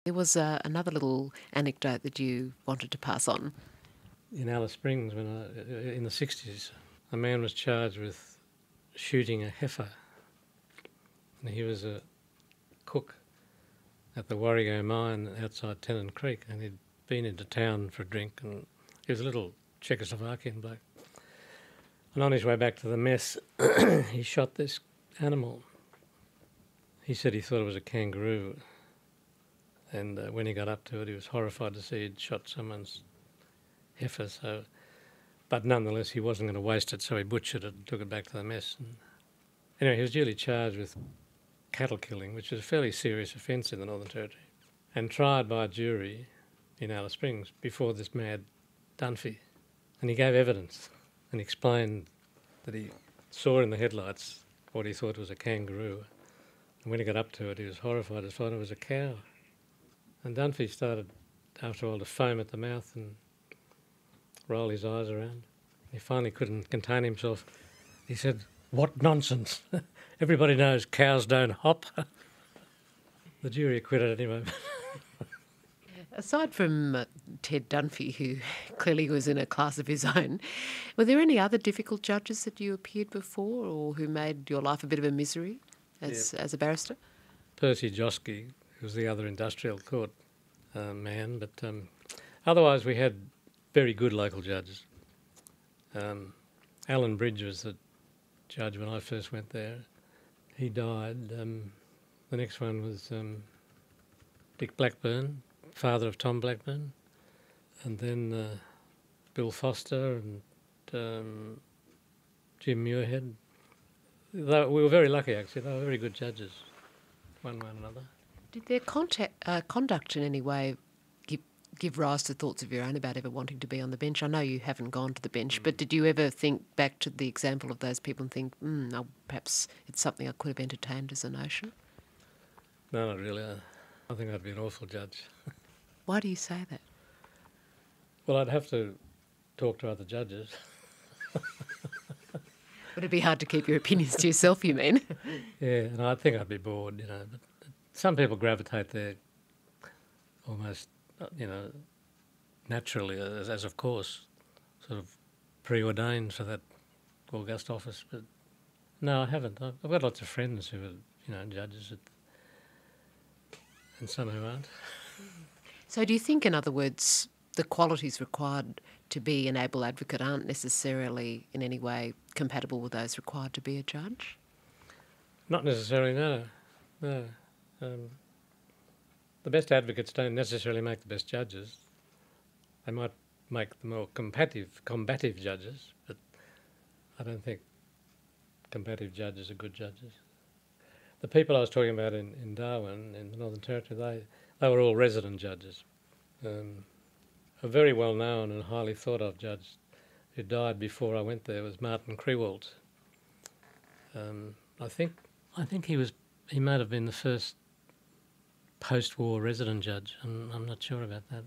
There was another little anecdote that you wanted to pass on. In Alice Springs, in the 60s, a man was charged with shooting a heifer. And he was a cook at the Warrego mine outside Tennant Creek, and he'd been into town for a drink, and he was a little Czechoslovakian bloke. And on his way back to the mess, he shot this animal. He said he thought it was a kangaroo, and when he got up to it, he was horrified to see he'd shot someone's heifer. But nonetheless, he wasn't going to waste it, so he butchered it and took it back to the mess. And anyway, he was duly charged with cattle killing, which is a fairly serious offence in the Northern Territory, and tried by a jury in Alice Springs before this mad Dunphy. And he gave evidence and explained that he saw in the headlights what he thought was a kangaroo. And when he got up to it, he was horrified to find it was a cow. And Dunphy started, after all, to foam at the mouth and roll his eyes around. He finally couldn't contain himself. He said, "What nonsense. Everybody knows cows don't hop." The jury acquitted anyway. Aside from Ted Dunphy, who clearly was in a class of his own, were there any other difficult judges that you appeared before or who made your life a bit of a misery as a barrister? Percy Josky, who was the other industrial court man, but otherwise we had very good local judges. Alan Bridge was the judge when I first went there. He died. The next one was Dick Blackburn, father of Tom Blackburn, and then Bill Foster and Jim Muirhead. We were very lucky, actually. They were very good judges, one way and another. Did their conduct in any way give rise to thoughts of your own about ever wanting to be on the bench? I know you haven't gone to the bench, but did you ever think back to the example of those people and think, perhaps it's something I could have entertained as a notion? No, not really. I think I'd be an awful judge. Why do you say that? Well, I'd have to talk to other judges. Would it be hard to keep your opinions to yourself, you mean? Yeah, and I think I'd be bored, But some people gravitate there almost, naturally, as of course, sort of preordained for that august office. But no, I haven't. I've got lots of friends who are, judges, and some who aren't. So do you think, in other words, the qualities required to be an able advocate aren't necessarily in any way compatible with those required to be a judge? Not necessarily, no. The best advocates don't necessarily make the best judges. They might make the more combative judges, but I don't think combative judges are good judges. The people I was talking about in Darwin, in the Northern Territory, they were all resident judges. A very well-known and highly thought-of judge who died before I went there was Martin Krewalt. I think he might have been the first post-war resident judge, and I'm not sure about that.